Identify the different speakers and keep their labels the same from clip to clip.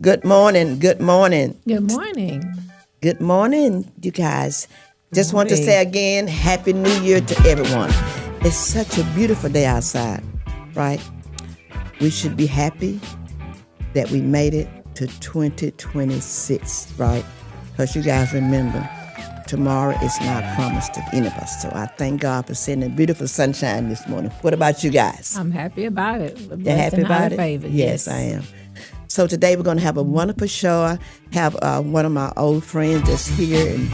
Speaker 1: Good morning. Good morning.
Speaker 2: Good morning.
Speaker 1: Good morning, you guys. Just want to
Speaker 2: Morning.
Speaker 1: say again, Happy New Year to everyone. It's such a beautiful day outside, right? We should be happy that we made it to 2026, right? Because you guys remember, tomorrow is not promised to any of us. So I thank God for sending beautiful sunshine this morning. What about you guys?
Speaker 2: I'm happy about it. We're
Speaker 1: You
Speaker 2: blessed
Speaker 1: happy
Speaker 2: and
Speaker 1: about
Speaker 2: highly
Speaker 1: it?
Speaker 2: favored.
Speaker 1: Yes, I am. So today we're going to have a wonderful show. I have one of my old friends that's here, and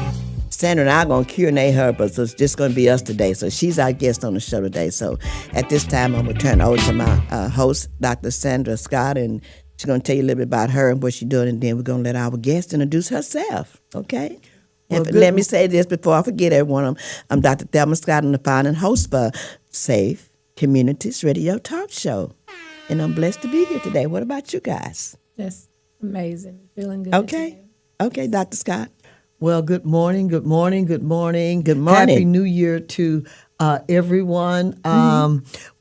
Speaker 1: Sandra and I are going to Q&A her, but so it's just going to be us today. So she's our guest on the show today. So at this time, I'm going to turn it over to my host, Dr. Sandra Scott, and she's going to tell you a little bit about her and what she's doing, and then we're going to let our guest introduce herself, okay?
Speaker 3: Well,
Speaker 1: And let me say this before I forget everyone. I'm Dr. Thelma Scott. I'm the founder and host for Safe Communities Radio Talk Show. And I'm blessed to be here today. What about you guys?
Speaker 2: That's amazing. Feeling good.
Speaker 1: Okay.
Speaker 2: today.
Speaker 1: Okay, Dr. Scott.
Speaker 3: Well, good morning, good morning, good morning.
Speaker 1: Good morning.
Speaker 3: Happy New Year to everyone.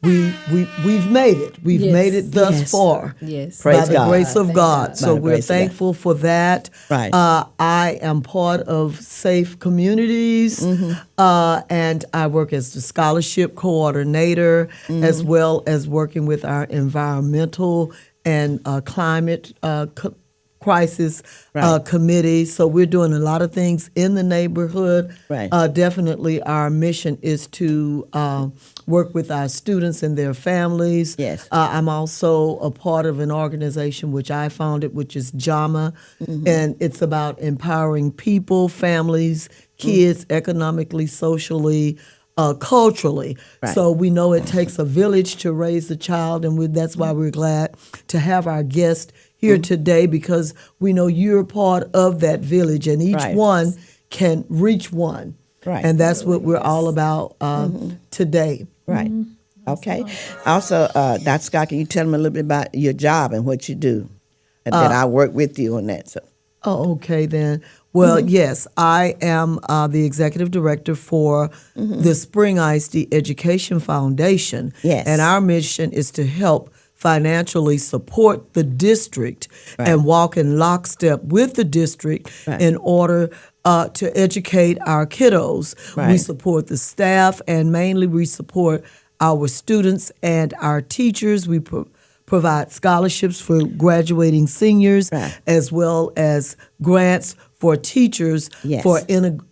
Speaker 3: We've made it. We've
Speaker 2: Yes.
Speaker 3: made it thus
Speaker 1: Yes.
Speaker 3: far.
Speaker 2: Yes.
Speaker 1: Praise
Speaker 3: by the
Speaker 1: God.
Speaker 3: grace of
Speaker 2: Thank
Speaker 3: God.
Speaker 2: God.
Speaker 3: So
Speaker 1: By the
Speaker 3: we're
Speaker 1: grace of God.
Speaker 3: thankful for that.
Speaker 1: Right.
Speaker 3: I am part of Safe Communities, and I work as the scholarship coordinator, as well as working with our environmental and climate crisis
Speaker 1: Right.
Speaker 3: committee. So we're doing a lot of things in the neighborhood.
Speaker 1: Right.
Speaker 3: Definitely our mission is to work with our students and their families.
Speaker 1: Yes.
Speaker 3: I'm also a part of an organization which I founded, which is JAMA, and it's about empowering people, families, kids, economically, socially, culturally.
Speaker 1: Right.
Speaker 3: So we know it takes a village to raise a child, and that's why we're glad to have our guest here today, because we know you're part of that village, and each
Speaker 1: Right.
Speaker 3: one can reach one.
Speaker 1: Right.
Speaker 3: And that's what we're all about today.
Speaker 1: Right. Okay. Also, Dr. Scott, can you tell them a little bit about your job and what you do? And that I work with you on that. So.
Speaker 3: Oh, okay then. Well, yes, I am the executive director for the Spring ISD Education Foundation.
Speaker 1: Yes.
Speaker 3: And our mission is to help financially support the district
Speaker 1: Right.
Speaker 3: and walk in lockstep with the district
Speaker 1: Right.
Speaker 3: in order to educate our kiddos. We
Speaker 1: Right.
Speaker 3: support the staff, and mainly we support our students and our teachers. We provide scholarships for graduating seniors,
Speaker 1: Right.
Speaker 3: as well as grants for teachers
Speaker 1: Yes.
Speaker 3: for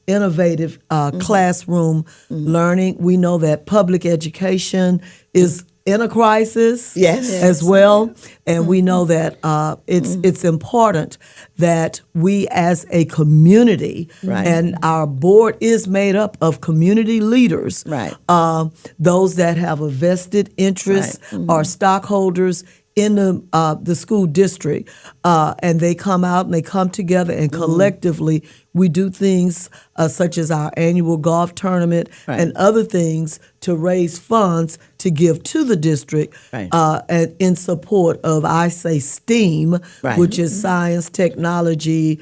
Speaker 3: innovative classroom learning. We know that public education is in a crisis
Speaker 1: Yes.
Speaker 3: as well, and we know that it's important that we as a community,
Speaker 1: Right.
Speaker 3: and our board is made up of community leaders,
Speaker 1: Right.
Speaker 3: those that have a vested interest are stockholders in the school district, and they come out and they come together, and collectively we do things such as our annual golf tournament
Speaker 1: Right.
Speaker 3: and other things to raise funds to give to the district,
Speaker 1: Right.
Speaker 3: and in support of, I say, STEAM,
Speaker 1: Right.
Speaker 3: which is science, technology,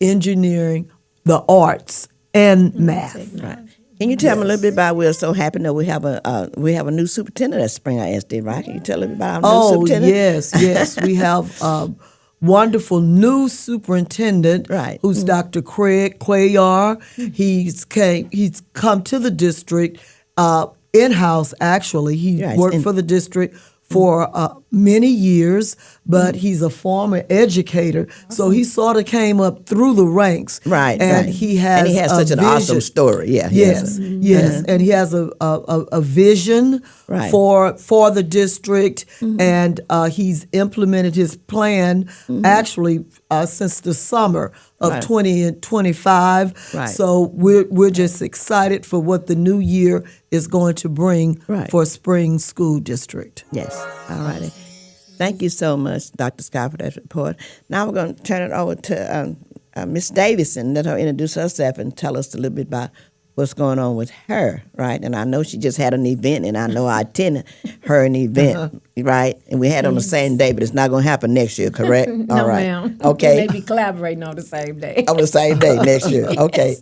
Speaker 3: engineering, the arts, and math.
Speaker 1: Right. Can you tell me a little bit about? We're so happy that we have a new superintendent at Spring ISD, right? Can you tell us about our new
Speaker 3: Oh,
Speaker 1: superintendent?
Speaker 3: yes. We have a wonderful new superintendent,
Speaker 1: Right.
Speaker 3: who's Dr. Craig Cuellar. He's come to the district in-house, actually. He
Speaker 1: Right,
Speaker 3: worked for the district for many years, but he's a former educator, so he sort of came up through the ranks.
Speaker 1: Right,
Speaker 3: and
Speaker 1: right.
Speaker 3: he has
Speaker 1: And he has
Speaker 3: a
Speaker 1: such an awesome
Speaker 3: vision.
Speaker 1: story. Yeah, he has
Speaker 3: Yes, and he has a vision
Speaker 1: Right.
Speaker 3: for the district, and he's implemented his plan actually since the summer of
Speaker 1: Right.
Speaker 3: 2025.
Speaker 1: Right.
Speaker 3: So we're just excited for what the new year is going to bring
Speaker 1: Right.
Speaker 3: for Spring School District.
Speaker 1: Yes. All righty. Thank you so much, Dr. Scott, for that report. Now we're going to turn it over to Miss Davison. Let her introduce herself and tell us a little bit about what's going on with her, right? And I know she just had an event, and I know I attended her an event, right? And we had on the same day, but it's not going to happen next year, correct?
Speaker 2: No,
Speaker 1: All right.
Speaker 2: ma'am.
Speaker 1: Okay.
Speaker 2: Maybe collaborating on the same day.
Speaker 1: On the same day next year. Okay.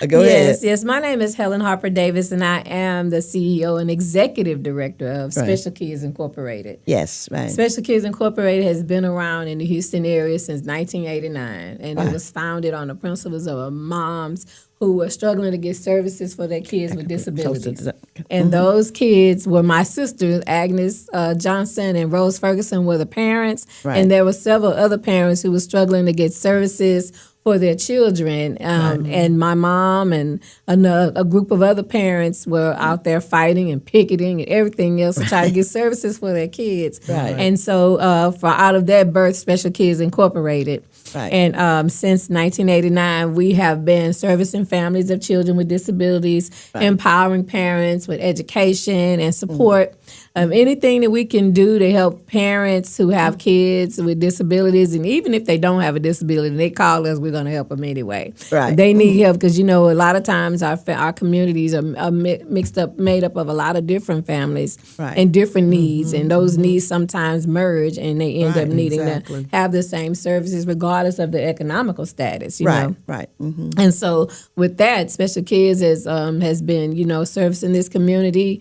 Speaker 1: Go ahead.
Speaker 2: Yes. My name is Helen Harper Davis, and I am the CEO and Executive Director of Special Kids Incorporated.
Speaker 1: Yes, right.
Speaker 2: Special Kids Incorporated has been around in the Houston area since 1989, and it was founded on the principles of moms who were struggling to get services for their kids with disabilities. And those kids were my sisters, Agnes Johnson and Rose Ferguson were the parents, and there were several other parents who were struggling to get services for their children. And my mom and a group of other parents were out there fighting and picketing and everything else to try to get services for their kids. And so for out of that birth, Special Kids Incorporated. And since 1989, we have been servicing families of children with disabilities, empowering parents with education and support. Anything that we can do to help parents who have kids with disabilities, and even if they don't have a disability, they call us, we're going to help them anyway. They need help because, a lot of times our communities are made up of a lot of different families and different needs, and those needs sometimes merge, and they end up needing to have the same services regardless of the economical status. You know? And so with that, Special Kids has been, servicing this community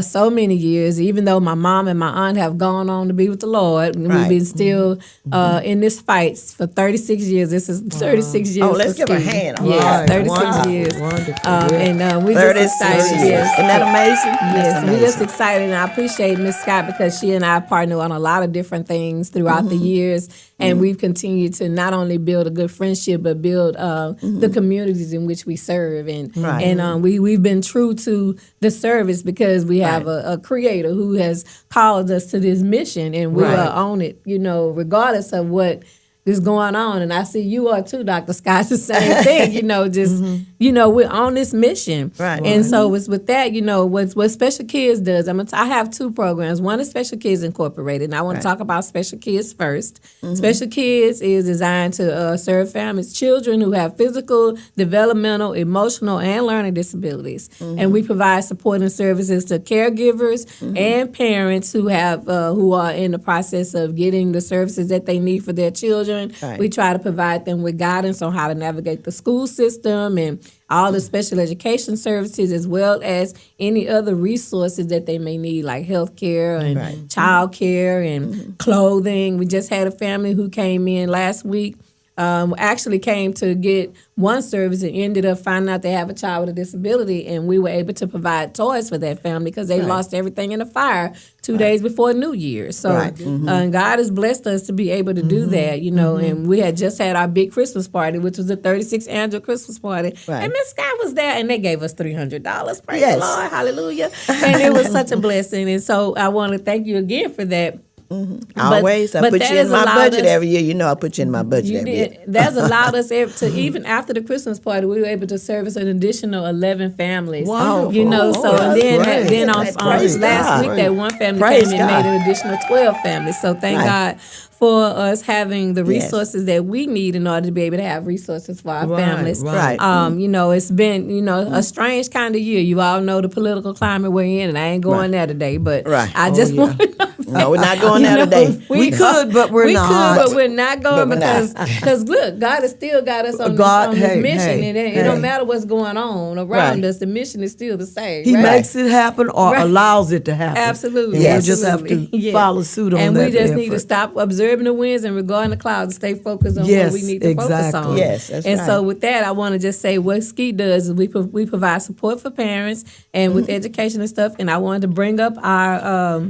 Speaker 2: so many years, even though my mom and my aunt have gone on to be with the Lord. We've been still in this fight for 36 years. This is 36 years.
Speaker 1: Oh, let's give a hand.
Speaker 2: Yes, 36 years.
Speaker 3: Wonderful.
Speaker 2: And we're just excited.
Speaker 1: Years. Isn't that amazing?
Speaker 2: Yes, we're just excited. And I appreciate Miss Scott because she and I partner on a lot of different things throughout the years. And we've continued to not only build a good friendship, but build the communities in which we serve. And we've been true to the service because we have a creator who has called us to this mission, and we are on it, regardless of what is going on. And I see you are too, Dr. Scott, the same thing, we're on this mission. And so it's with that, what Special Kids does, I have two programs. One is Special Kids Incorporated, and I want to talk about Special Kids first. Special Kids is designed to serve families, children who have physical, developmental, emotional, and learning disabilities. And we provide support and services to caregivers and parents who are in the process of getting the services that they need for their children. We try to provide them with guidance on how to navigate the school system and all the special education services, as well as any other resources that they may need, like health care and child care and clothing. We just had a family who came in last week. Actually came to get one service and ended up finding out they have a child with a disability, and we were able to provide toys for that family because they lost everything in a fire 2 days before New Year's. So God has blessed us to be able to do that, and we had just had our big Christmas party, which was the 36th annual Christmas party. And Miss Scott was there, and they gave us $300. Praise the Lord. Hallelujah. And it was such a blessing. And so I want to thank you again for that.
Speaker 1: Always. I put you in my budget every year. I put you in my budget every year.
Speaker 2: That's allowed us to, even after the Christmas party, we were able to service an additional 11 families.
Speaker 3: Wow.
Speaker 2: Then on last week, that one family came and made an additional 12 families. So thank God for us having the resources that we need in order to be able to have resources for our families. It's been, a strange kind of year. You all know the political climate we're in, and I ain't going there today, but I just want to know.
Speaker 1: No, we're not going there today.
Speaker 3: We could, but we're not.
Speaker 2: We could, but we're not going because look, God has still got us on this mission, and it don't matter what's going on around us. The mission is still the same.
Speaker 3: He makes it happen or allows it to happen.
Speaker 2: Absolutely.
Speaker 3: And we just have to follow suit on that.
Speaker 2: And we just need to stop observing the winds and regarding the clouds and stay focused on what we need to focus on.
Speaker 1: Yes, that's right.
Speaker 2: So with that, I want to just say what Ski does is we provide support for parents and with education and stuff. And I wanted to bring up our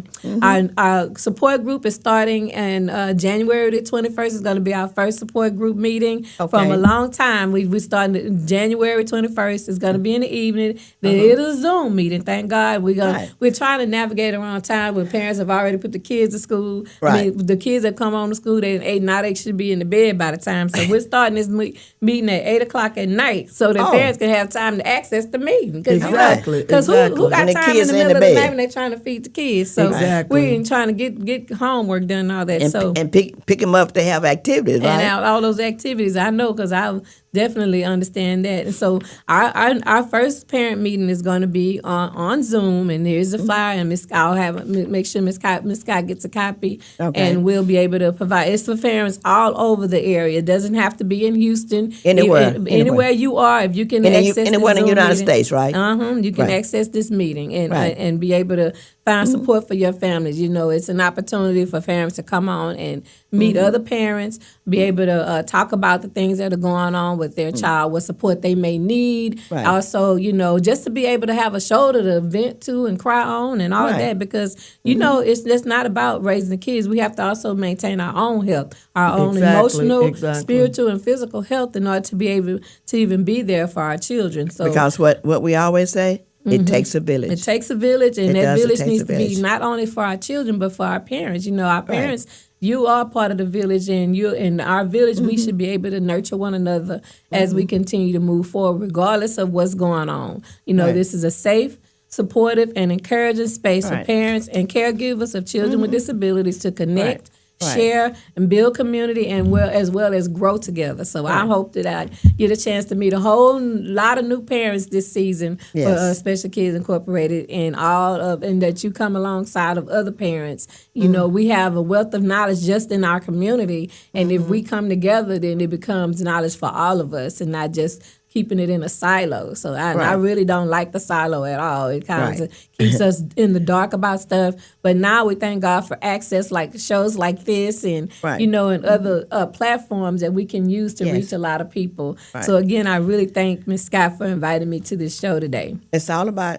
Speaker 2: support group is starting in January the 21st. Is going to be our first support group meeting from a long time. We started January 21st. It's going to be in the evening. It is a Zoom meeting. Thank God. We're trying to navigate around time when parents have already put the kids to school. The kids that come on to school, now they should be in the bed by the time. So we're starting this meeting at 8:00 at night so that parents can have time to access the meeting.
Speaker 3: Exactly.
Speaker 2: Because who got time in the middle of the night when they're trying to feed the kids? So we're trying trying to get homework done and all that.
Speaker 1: And pick them up. They have activities, right?
Speaker 2: And all those activities, I know because I definitely understand that. And so our first parent meeting is going to be on Zoom, and here's the flyer, and I'll make sure Miss Scott gets a copy, and we'll be able to provide. It's for parents all over the area. It doesn't have to be in Houston. Anywhere you are, if you can access
Speaker 1: anywhere in the United States, right?
Speaker 2: You can access this meeting and be able to find support for your families. You know, it's an opportunity for parents to come on and meet other parents, be able to talk about the things that are going on with their child, what support they may need.
Speaker 1: Right.
Speaker 2: Also, you know, just to be able to have a shoulder to vent to and cry on and all of that, because, you know, it's not about raising the kids. We have to also maintain our own health, our own emotional, spiritual, and physical health in order to be able to even be there for our children. So,
Speaker 1: because what we always say, it takes a village.
Speaker 2: It takes a village, and that village needs to be not only for our children, but for our parents. You know, our parents, you are part of the village, and you in our village, we should be able to nurture one another as we continue to move forward, regardless of what's going on. You know, this is a safe, supportive, and encouraging space for parents and caregivers of children with disabilities to connect, share, and build community, and as well as grow together. So I hope that I get a chance to meet a whole lot of new parents this season for Special Kids Incorporated, and that you come alongside of other parents. You know, we have a wealth of knowledge just in our community, and if we come together, then it becomes knowledge for all of us, and not just keeping it in a silo. So I really don't like the silo at all. It kind of keeps us in the dark about stuff. But now we thank God for access like shows like this, and you know, and other platforms that we can use to reach a lot of people. So again, I really thank Ms. Scott for inviting me to this show today.
Speaker 1: It's all about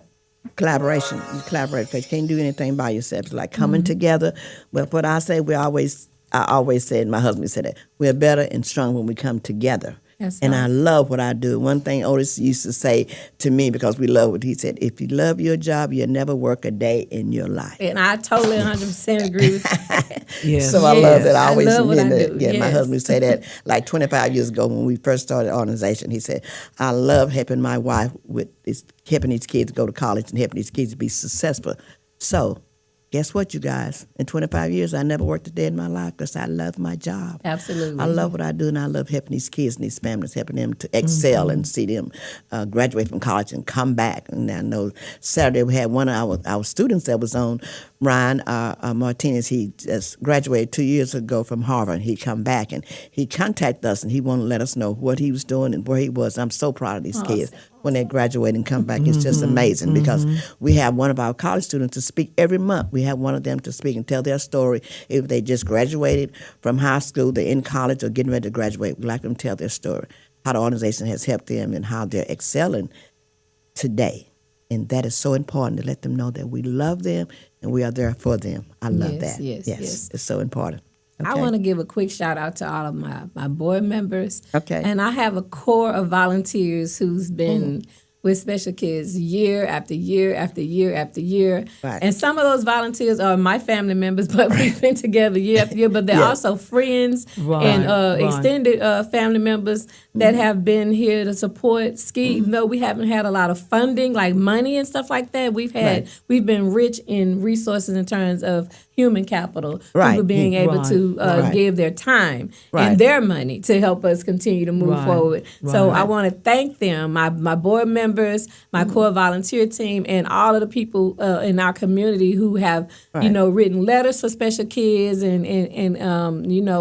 Speaker 1: collaboration. You collaborate because you can't do anything by yourself. It's like coming together. Well, what I say, I always said, my husband said that, we're better and strong when we come together. And I love what I do. One thing Otis used to say to me, because we love what he said, if you love your job, you'll never work a day in your life.
Speaker 2: And I totally 100% agree with that.
Speaker 1: So I love that. I always
Speaker 2: love what I do.
Speaker 1: My husband said that like 25 years ago when we first started the organization. He said, I love helping my wife with helping these kids go to college and helping these kids be successful. So guess what, you guys? In 25 years, I never worked a day in my life because I love my job.
Speaker 2: Absolutely.
Speaker 1: I love what I do, and I love helping these kids and these families, helping them to excel and see them graduate from college and come back. And I know Saturday we had one of our students that was on, Ryan Martinez. He just graduated 2 years ago from Harvard. He come back, and he contacted us, and he wanted to let us know what he was doing and where he was. I'm so proud of these kids. When they graduate and come back, it's just amazing because we have one of our college students to speak every month. We have one of them to speak and tell their story. If they just graduated from high school, they're in college or getting ready to graduate, we'd like them to tell their story, how the organization has helped them and how they're excelling today. And that is so important to let them know that we love them and we are there for them. I love that. Yes. It's so important. Okay.
Speaker 2: I want to give a quick shout out to all of my board members.
Speaker 1: Okay.
Speaker 2: And I have a core of volunteers who's been with Special Kids year after year after year after year.
Speaker 1: Right.
Speaker 2: And some of those volunteers are my family members, but we've been together year after year. But they're also friends and extended family members that have been here to support Ski. Even though we haven't had a lot of funding, like money and stuff like that, we've been rich in resources in terms of human capital, people being able to give their time and their money to help us continue to move forward. So I want to thank them, my board members, my core volunteer team, and all of the people in our community who have, written letters for Special Kids, and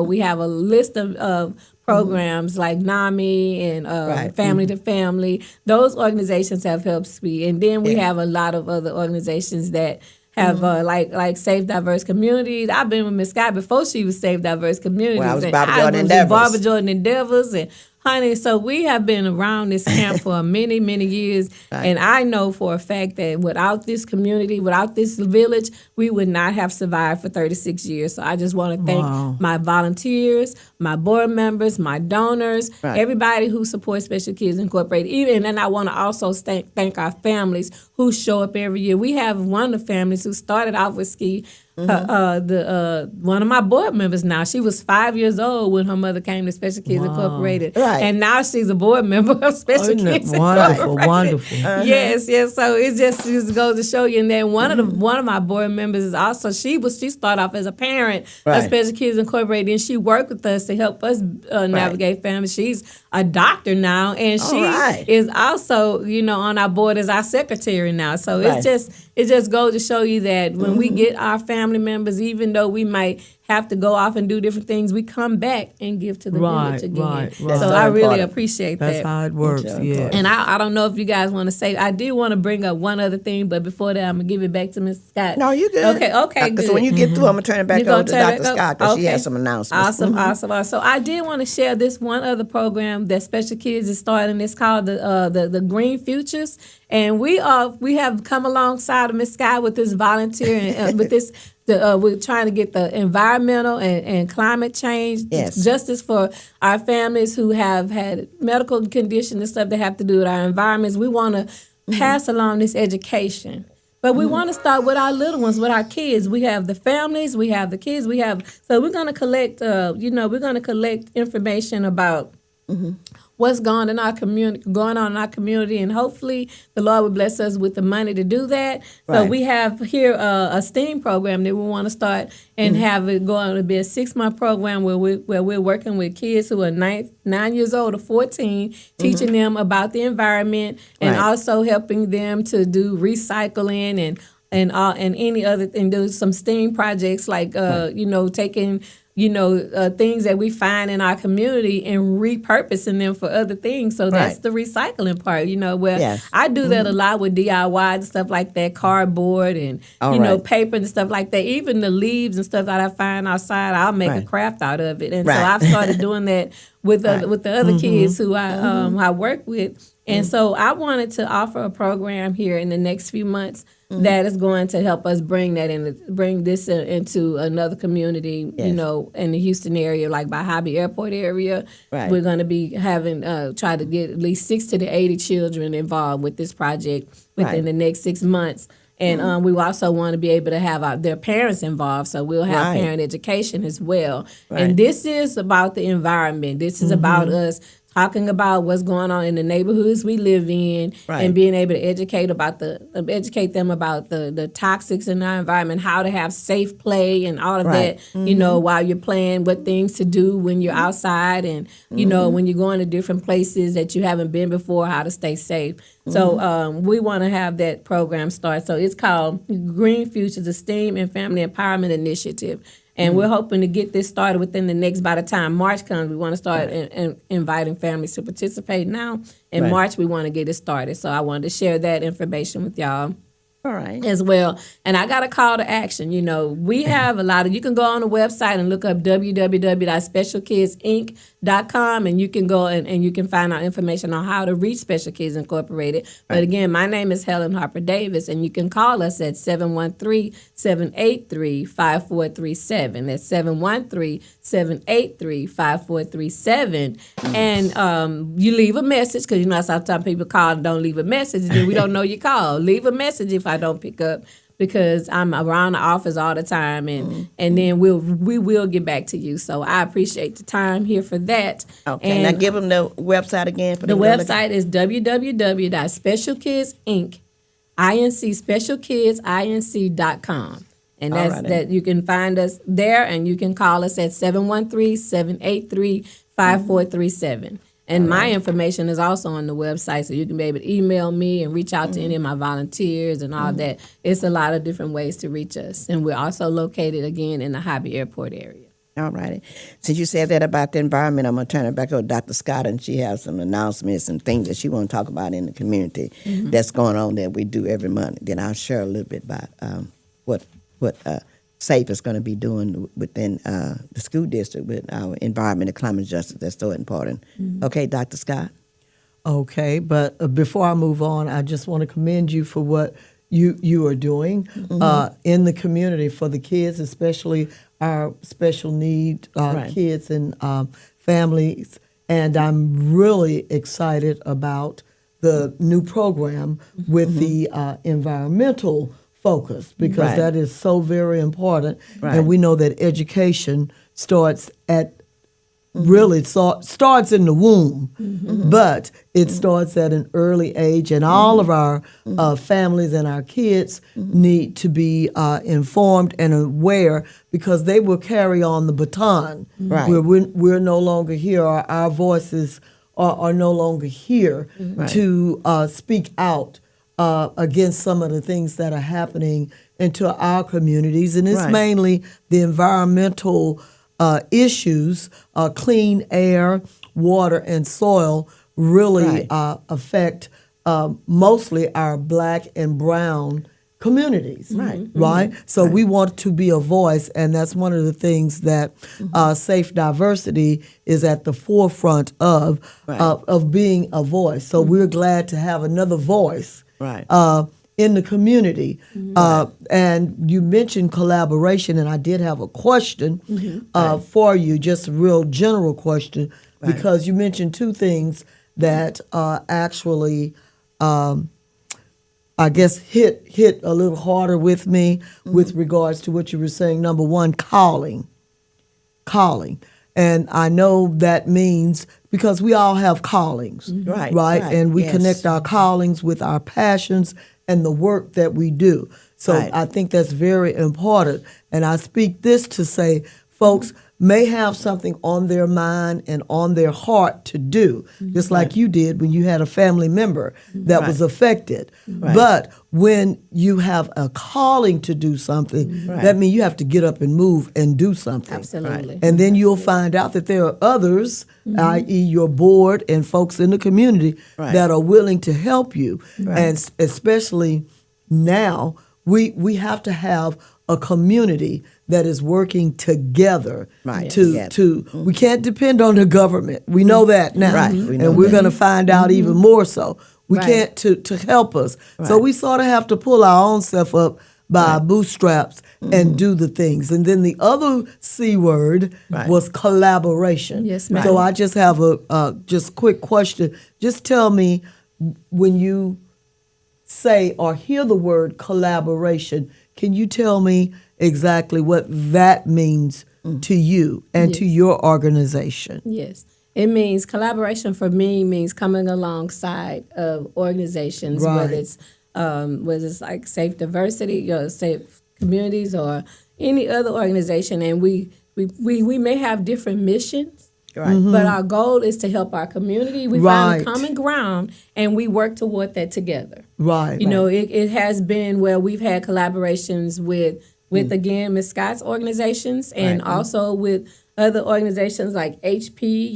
Speaker 2: we have a list of programs like NAMI and Family to Family. Those organizations have helped me, and then we have a lot of other organizations that have like Safe Diverse Communities. I've been with Ms. Scott before she was Safe Diverse Communities.
Speaker 1: Well, I was Barbara
Speaker 2: Jordan Endeavors. And honey, so we have been around this camp for many, many years. And I know for a fact that without this community, without this village, we would not have survived for 36 years. So I just want to thank my volunteers, my board members, my donors, everybody who supports Special Kids Incorporated. And I want to also thank our families who show up every year. We have one of the families who started off with Ski one of my board members now. She was 5 years old when her mother came to Special Kids Incorporated,
Speaker 1: Right.
Speaker 2: and now she's a board member of Special Kids
Speaker 3: wonderful,
Speaker 2: Incorporated.
Speaker 3: wonderful.
Speaker 2: Yes. So it just goes to show you. And then one of my board members is also she started off as a parent of Special Kids Incorporated, and she worked with us to help us navigate families. She's a doctor now, and she is also on our board as our secretary now. So it just goes to show you that when we get our family members, even though we might have to go off and do different things, we come back and give to the village again.
Speaker 3: Right.
Speaker 2: So I really appreciate that.
Speaker 3: That's how it works, yeah.
Speaker 2: And I don't know if you guys want to say, I did want to bring up one other thing, but before that, I'm going to give it back to Mrs. Scott.
Speaker 1: No, you good.
Speaker 2: Okay, good.
Speaker 1: So when you get through, I'm going to turn it back over to Dr. Scott because she has some announcements.
Speaker 2: Awesome. So I did want to share this one other program that Special Kids is starting. It's called the Green Futures. And we have come alongside of Miss Scott with this volunteer and with this. We're trying to get the environmental and climate change justice for our families who have had medical conditions and stuff that have to do with our environments. We want to pass along this education. But we want to start with our little ones, with our kids. We have the families, we have the kids, so we're going to collect, we're going to collect information about what's going on in our community, and hopefully the Lord will bless us with the money to do that. So we have here a STEAM program that we want to start and have it going to be a 6-month program where we're working with kids who are 9 years old to 14, teaching them about the environment and also helping them to do recycling and any other thing. Do some STEAM projects like taking things that we find in our community and repurposing them for other things. So that's the recycling part, I do that a lot with DIY and stuff like that, cardboard and, paper and stuff like that. Even the leaves and stuff that I find outside, I'll make a craft out of it. And so I've started doing that with the other kids who I work with. And so I wanted to offer a program here in the next few months that is going to help us bring this into another community, in the Houston area, like by Hobby Airport area. We're going to be having try to get at least 60 to 80 children involved with this project within the next 6 months. And we also want to be able to have their parents involved, so we'll have parent education as well. And this is about the environment. This is about us talking about what's going on in the neighborhoods we live in, and being able to educate them about the toxics in our environment, how to have safe play and all of that, while you're playing, what things to do when you're outside and, when you're going to different places that you haven't been before, how to stay safe. So we want to have that program start. So it's called Green Futures, the STEAM and Family Empowerment Initiative. And we're hoping to get this started within by the time March comes, we want to start inviting families to participate now. In March, we want to get it started. So I wanted to share that information with y'all. As well. And I got a call to action. We have a lot of, you can go on the website and look up www.specialkidsinc.com, and you can go and you can find out information on how to reach Special Kids Incorporated. But again, my name is Helen Harper Davis, and you can call us at 713-783-5437. That's 713-783-5437. And you leave a message, because sometimes people call and don't leave a message, and then we don't know you call. Leave a message if I don't pick up, because I'm around the office all the time, and then we will get back to you. So I appreciate the time here for that.
Speaker 1: Okay,
Speaker 2: and
Speaker 1: now give them the website again.
Speaker 2: The website is www.specialkidsinc.com. And that's that. You can find us there, and you can call us at 713-783-5437. And my information is also on the website, so you can be able to email me and reach out to any of my volunteers and all that. It's a lot of different ways to reach us. And we're also located, again, in the Hobby Airport area.
Speaker 1: All righty. Since you said that about the environment, I'm going to turn it back over to Dr. Scott, and she has some announcements and things that she want to talk about in the community that's going on that we do every month. Then I'll share a little bit about what SAFE is going to be doing within the school district with our environment and climate justice. That's so important. Okay, Dr. Scott?
Speaker 3: Okay, but before I move on, I just want to commend you for what you are doing in the community for the kids, especially our special need kids and families. And I'm really excited about the new program with the environmental focus, because
Speaker 1: Right.
Speaker 3: that is so very important.
Speaker 1: Right.
Speaker 3: And we know that education starts at really starts in the womb, but it starts at an early age, and all of our families and our kids need to be informed and aware, because they will carry on the baton.
Speaker 1: Right.
Speaker 3: Where we're no longer here, or our voices are no longer here to speak out against some of the things that are happening into our communities, and it's
Speaker 1: Right.
Speaker 3: mainly the environmental issues. Clean air, water, and soil really
Speaker 1: Right.
Speaker 3: affect mostly our Black and brown communities.
Speaker 1: Right.
Speaker 3: Right? So we want to be a voice, and that's one of the things that Safe Diversity is at the forefront of,
Speaker 1: Right.
Speaker 3: of being a voice. So we're glad to have another voice
Speaker 1: Right.
Speaker 3: in the community. And you mentioned collaboration, and I did have a question for you, just a real general question, because you mentioned two things that actually, I guess, hit a little harder with me with regards to what you were saying. Number one, calling. And I know that means, because we all have callings,
Speaker 1: Right,
Speaker 3: right?
Speaker 1: right,
Speaker 3: And we
Speaker 1: yes.
Speaker 3: connect our callings with our passions and the work that we do. So
Speaker 1: Right.
Speaker 3: I think that's very important. And I speak this to say, folks may have something on their mind and on their heart to do, just like you did when you had a family member that was affected. But when you have a calling to do something, that means you have to get up and move and do something.
Speaker 2: Absolutely.
Speaker 3: And then you'll find out that there are others, i.e. your board and folks in the community,
Speaker 1: Right.
Speaker 3: that are willing to help you. And especially now, we have to have a community that is working together.
Speaker 1: Right,
Speaker 3: To
Speaker 1: together.
Speaker 3: we can't depend on the government. We know that now.
Speaker 1: Right, we know
Speaker 3: And we're
Speaker 1: that.
Speaker 3: going to find out even more so. We
Speaker 2: Right.
Speaker 3: can't to help us. So
Speaker 1: Right.
Speaker 3: we sort of have to pull our own stuff up by our bootstraps and do the things. And then the other C word
Speaker 1: Right.
Speaker 3: was collaboration.
Speaker 2: Yes, ma'am.
Speaker 3: So I just have a just quick question. Just tell me, when you say or hear the word collaboration, can you tell me exactly what that means to you and to your organization?
Speaker 2: Yes. It means collaboration for me means coming alongside of organizations,
Speaker 3: Right.
Speaker 2: whether it's like Safe Diversity, Safe Communities, or any other organization, and we may have different missions,
Speaker 1: Right.
Speaker 2: but our goal is to help our community. We
Speaker 3: Right.
Speaker 2: find a common ground, and we work toward that together.
Speaker 3: Right.
Speaker 2: You know, it has been where we've had collaborations with again, Ms. Scott's organizations, and also with other organizations like HP,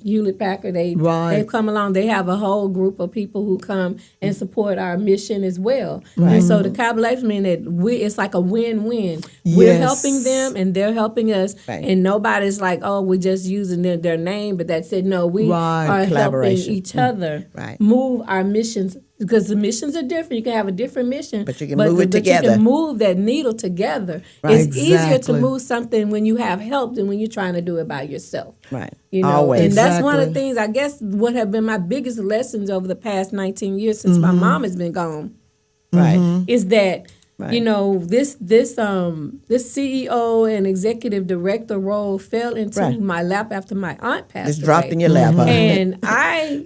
Speaker 2: Hewlett Packard. They've come along. They have a whole group of people who come and support our mission as well. And so the collaboration means that it's like a win-win. We're
Speaker 3: Yes.
Speaker 2: helping them, and they're helping us.
Speaker 1: Right.
Speaker 2: And nobody's like, oh, we're just using their name, but that's it. No, we
Speaker 3: Right.
Speaker 2: are helping
Speaker 1: Collaboration.
Speaker 2: each other
Speaker 1: Right.
Speaker 2: move our missions, because the missions are different. You can have a different mission,
Speaker 1: But you can move it together.
Speaker 2: You can move that needle together.
Speaker 1: Right.
Speaker 2: It's easier to
Speaker 3: Exactly.
Speaker 2: move something when you have help than when you're trying to do it by yourself.
Speaker 1: Right.
Speaker 2: You know,
Speaker 1: Always.
Speaker 2: and that's one of the
Speaker 3: Exactly.
Speaker 2: things, I guess, what have been my biggest lessons over the past 19 years since my mom has been gone,
Speaker 1: Right.
Speaker 2: is that
Speaker 1: Right.
Speaker 2: you know, this CEO and executive director role fell into
Speaker 1: Right.
Speaker 2: my lap after my aunt passed
Speaker 1: Just dropped
Speaker 2: away.
Speaker 1: in your lap. Huh?
Speaker 2: And I,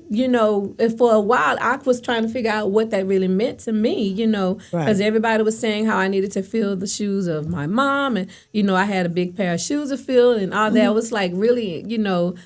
Speaker 2: for a while, I was trying to figure out what that really meant to me, because
Speaker 1: Right.
Speaker 2: everybody was saying how I needed to fill the shoes of my mom. And, I had a big pair of shoes to fill and all that. It was like really,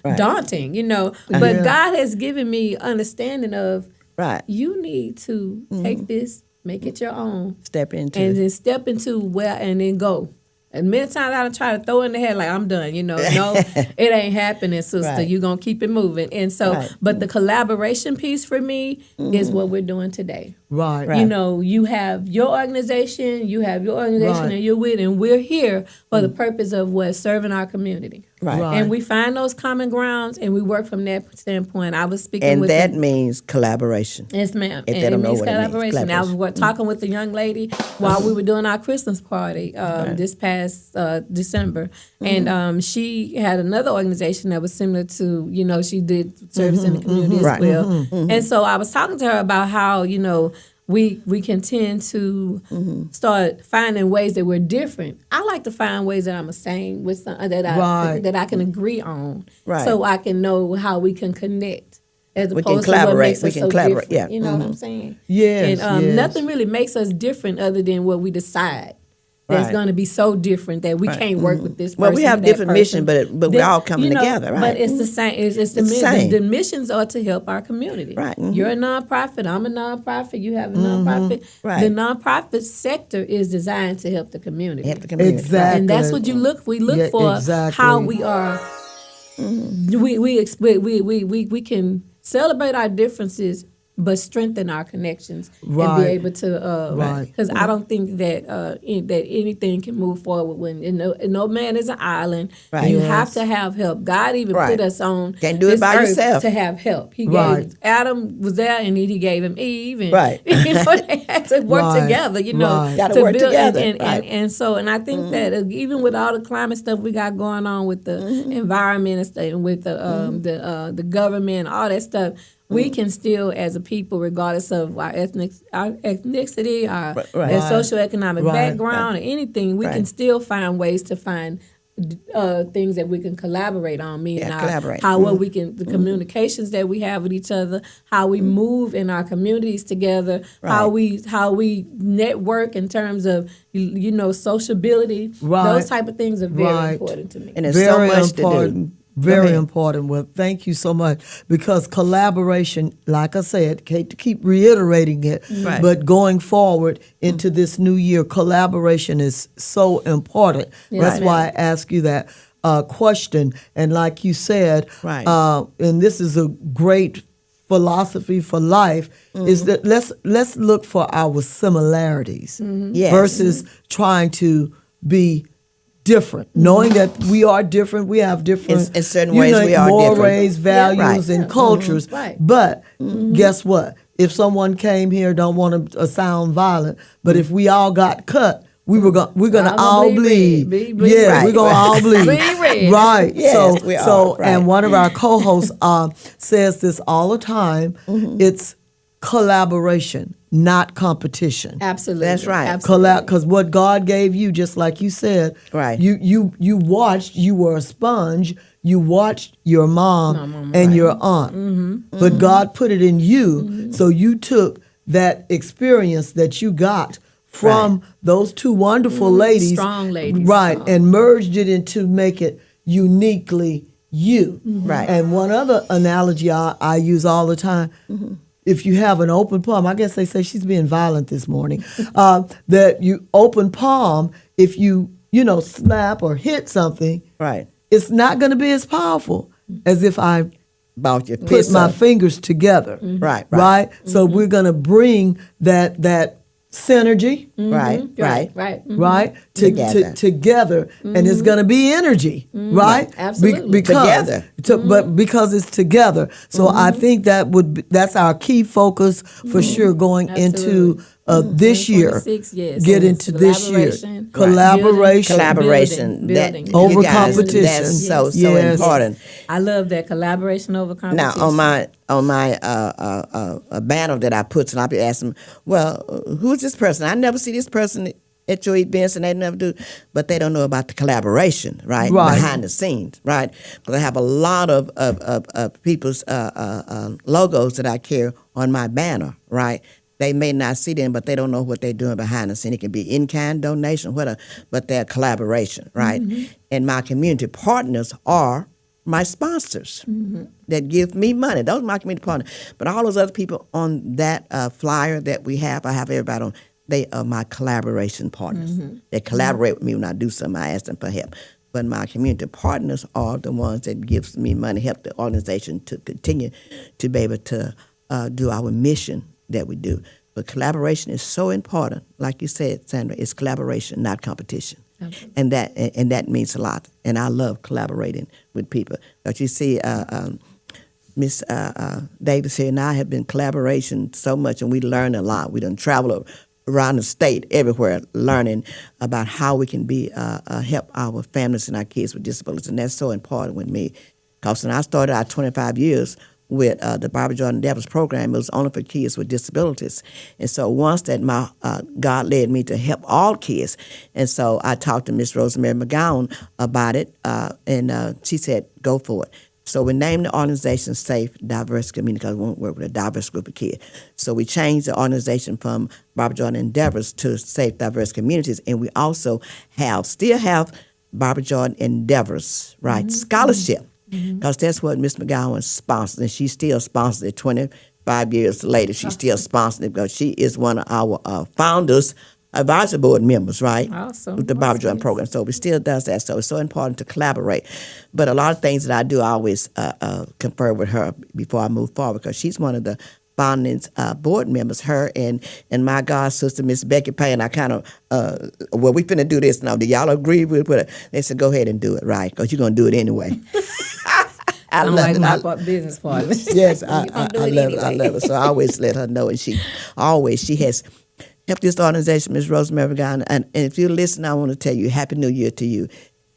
Speaker 1: Right.
Speaker 2: daunting, But
Speaker 3: Yeah.
Speaker 2: God has given me understanding of
Speaker 1: Right.
Speaker 2: you need to take this, make it your own,
Speaker 1: Step into
Speaker 2: and
Speaker 1: it.
Speaker 2: then step into where and then go. And many times I try to throw in the head like I'm done, no, it ain't happening, sister.
Speaker 1: Right.
Speaker 2: You're gonna keep it moving. And so,
Speaker 1: Right.
Speaker 2: but the collaboration piece for me is what we're doing today.
Speaker 3: Right.
Speaker 1: Right.
Speaker 2: You have your organization,
Speaker 3: Right.
Speaker 2: and you're with, and we're here for the purpose of serving our community.
Speaker 1: Right.
Speaker 3: Right.
Speaker 2: And we find those common grounds, and we work from that standpoint. I was speaking
Speaker 1: And
Speaker 2: with
Speaker 1: that means collaboration.
Speaker 2: Yes, ma'am.
Speaker 1: If
Speaker 2: And
Speaker 1: they
Speaker 2: it
Speaker 1: don't know
Speaker 2: means
Speaker 1: what it means,
Speaker 2: collaboration. I was
Speaker 1: collaboration.
Speaker 2: talking with the young lady while we were doing our Christmas party this past December. And she had another organization that was similar to, she did service in the community as
Speaker 1: Right.
Speaker 2: well. And so I was talking to her about how, we can tend to start finding ways that we're different. I like to find ways that I'm the same with some, that I can agree on,
Speaker 1: Right.
Speaker 2: so I can know how we can connect. As
Speaker 1: We
Speaker 2: opposed
Speaker 1: can
Speaker 2: to what
Speaker 1: collaborate.
Speaker 2: makes
Speaker 1: We
Speaker 2: us
Speaker 1: can
Speaker 2: so
Speaker 1: collaborate,
Speaker 2: different.
Speaker 1: yeah.
Speaker 2: You know what I'm saying?
Speaker 3: Yes,
Speaker 2: And
Speaker 3: yes.
Speaker 2: nothing really makes us different other than what we decide. That's
Speaker 1: Right.
Speaker 2: going to be so different that we can't work with this person.
Speaker 1: Well, we have
Speaker 2: or that
Speaker 1: different
Speaker 2: person.
Speaker 1: missions, but we're all coming together, right?
Speaker 2: But it's the same. It's the
Speaker 1: same.
Speaker 2: The missions are to help our community.
Speaker 1: Right.
Speaker 2: You're a nonprofit. I'm a nonprofit. You have a nonprofit.
Speaker 1: Right.
Speaker 2: The nonprofit sector is designed to help the community.
Speaker 1: Help the community.
Speaker 3: Exactly.
Speaker 2: And that's what we look
Speaker 3: Yeah,
Speaker 2: for
Speaker 3: exactly.
Speaker 2: how we are. We can celebrate our differences, but strengthen our connections and be
Speaker 3: Right.
Speaker 2: able to.
Speaker 3: Right.
Speaker 2: Because I don't think that that anything can move forward when no man is an island.
Speaker 1: Right.
Speaker 2: You
Speaker 3: Yes.
Speaker 2: have to have help. God even
Speaker 1: Right.
Speaker 2: put us on.
Speaker 1: Can't do it
Speaker 2: this
Speaker 1: by
Speaker 2: earth
Speaker 1: yourself.
Speaker 2: to have help. He
Speaker 3: Right.
Speaker 2: gave Adam was there, and he gave him Eve, and
Speaker 1: Right.
Speaker 2: they had to work
Speaker 3: Right.
Speaker 2: together.
Speaker 3: Right.
Speaker 1: Gotta
Speaker 2: to
Speaker 1: work
Speaker 2: build
Speaker 1: together.
Speaker 2: and
Speaker 1: Right.
Speaker 2: and I think that even with all the climate stuff we got going on with the environment and stuff, and with the government, all that stuff, we can still, as a people, regardless of our ethnicity, our
Speaker 1: Right.
Speaker 2: socioeconomic
Speaker 3: Right.
Speaker 2: background, or anything, we can
Speaker 1: Right.
Speaker 2: still find ways to find things that we can collaborate on. Meaning
Speaker 1: collaborate.
Speaker 2: how well we can, the communications that we have with each other, how we move in our communities together, how we network in terms of sociability.
Speaker 3: Right.
Speaker 2: Those type of things are very
Speaker 3: Right.
Speaker 2: important to me.
Speaker 1: And there's so much
Speaker 3: important.
Speaker 1: to do.
Speaker 3: Very
Speaker 1: ahead.
Speaker 3: important. Well, thank you so much, because collaboration, like I said, hate to keep reiterating it,
Speaker 1: Right.
Speaker 3: but going forward into this new year, collaboration is so important.
Speaker 2: Yes,
Speaker 3: That's
Speaker 2: ma'am.
Speaker 3: why I asked you that question. And like you said,
Speaker 1: Right.
Speaker 3: and this is a great philosophy for life, is that let's look for our similarities
Speaker 1: Yes.
Speaker 3: versus trying to be different, knowing that we are different, we have different
Speaker 1: In certain ways we are
Speaker 3: mores,
Speaker 1: different.
Speaker 3: values,
Speaker 1: Right.
Speaker 3: and cultures.
Speaker 2: Right.
Speaker 3: But guess what? If someone came here, don't want to sound violent, but if we all got cut, we're gonna all bleed.
Speaker 2: Bleed
Speaker 3: Yeah,
Speaker 1: red.
Speaker 3: we're gonna all bleed.
Speaker 2: Bleed red.
Speaker 3: Right.
Speaker 1: Yes, we are. Right.
Speaker 3: And one of our co-hosts says this all the time. It's collaboration, not competition.
Speaker 2: Absolutely.
Speaker 1: That's right.
Speaker 2: Absolutely.
Speaker 3: Because what God gave you, just like you said,
Speaker 1: Right.
Speaker 3: You watched. You were a sponge. You watched your mom and your aunt, but God put it in you, so you took that experience that you got from those two wonderful ladies,
Speaker 2: Strong ladies.
Speaker 3: right,
Speaker 2: Strong.
Speaker 3: and merged it into make it uniquely you.
Speaker 1: Right.
Speaker 3: And one other analogy I use all the time. If you have an open palm, I guess they say she's being violent this morning. That you open palm, if you slap or hit something,
Speaker 1: Right.
Speaker 3: it's not going to be as powerful as if I
Speaker 1: About your
Speaker 3: put my fingers together.
Speaker 1: Right.
Speaker 3: Right. So we're going to bring that synergy,
Speaker 1: Right. Right.
Speaker 2: Right.
Speaker 3: right,
Speaker 1: Together.
Speaker 3: together, and it's going to be energy, right?
Speaker 2: Absolutely.
Speaker 3: Because
Speaker 1: Together.
Speaker 3: but because it's together. So I think that's our key focus for sure going into this year.
Speaker 2: 2026, yes.
Speaker 3: Get into this year.
Speaker 2: Collaboration.
Speaker 3: Collaboration.
Speaker 1: Collaboration.
Speaker 2: Building.
Speaker 1: That,
Speaker 3: Over
Speaker 1: you guys,
Speaker 3: competition.
Speaker 1: That's so
Speaker 3: Yes.
Speaker 1: important.
Speaker 2: I love that collaboration over
Speaker 1: Now
Speaker 2: competition.
Speaker 1: on my banner that I put, and I'll be asking, well, who's this person? I never see this person at your events, and they never do, but they don't know about the collaboration, right?
Speaker 3: Right.
Speaker 1: Behind the scenes, right? Because I have a lot of people's logos that I carry on my banner, right? They may not see them, but they don't know what they're doing behind the scene. It can be in-kind donation, whatever, but they're collaboration, right? And my community partners are my sponsors that give me money. Those are my community partners. But all those other people on that flyer that we have, I have everybody on, they are my collaboration partners. They collaborate with me when I do something, I ask them for help. But my community partners are the ones that gives me money, help the organization to continue to be able to do our mission that we do. But collaboration is so important. Like you said, Sandra, it's collaboration, not competition.
Speaker 2: Okay.
Speaker 1: And that means a lot. And I love collaborating with people. But you see, Miss Davis here and I have been collaboration so much, and we learn a lot. We done travel around the state, everywhere, learning about how we can be help our families and our kids with disabilities. And that's so important with me. Because when I started out 25 years with the Barbara Jordan Devils program, it was only for kids with disabilities. And so once that my God led me to help all kids. And so I talked to Miss Rosemary McGowan about it, and she said, go for it. So we named the organization Safe Diverse Community because we want to work with a diverse group of kids. So we changed the organization from Barbara Jordan Endeavors to Safe Diverse Communities, and we also still have Barbara Jordan Endeavors, right, scholarship, because that's what Miss McGowan sponsored, and she still sponsors it 25 years later. She's still sponsoring it because she is one of our founders, advisory board members, right?
Speaker 2: Awesome.
Speaker 1: With the Barbara Jordan program. So we still does that. So it's so important to collaborate. But a lot of things that I do, I always confer with her before I move forward because she's one of the founding board members, her and my god sister, Miss Becky Payne. I kind of, well, we finna do this now. Do y'all agree with it? They said, go ahead and do it, right? Because you're going to do it anyway. I
Speaker 2: I'm
Speaker 1: love
Speaker 2: like
Speaker 1: it.
Speaker 2: my business partner.
Speaker 1: Yes, I love
Speaker 2: anyway.
Speaker 1: it. I love it. So I always let her know, and she has helped this organization, Ms. Rosemary McGowan. And if you listen, I want to tell you, Happy New Year to you.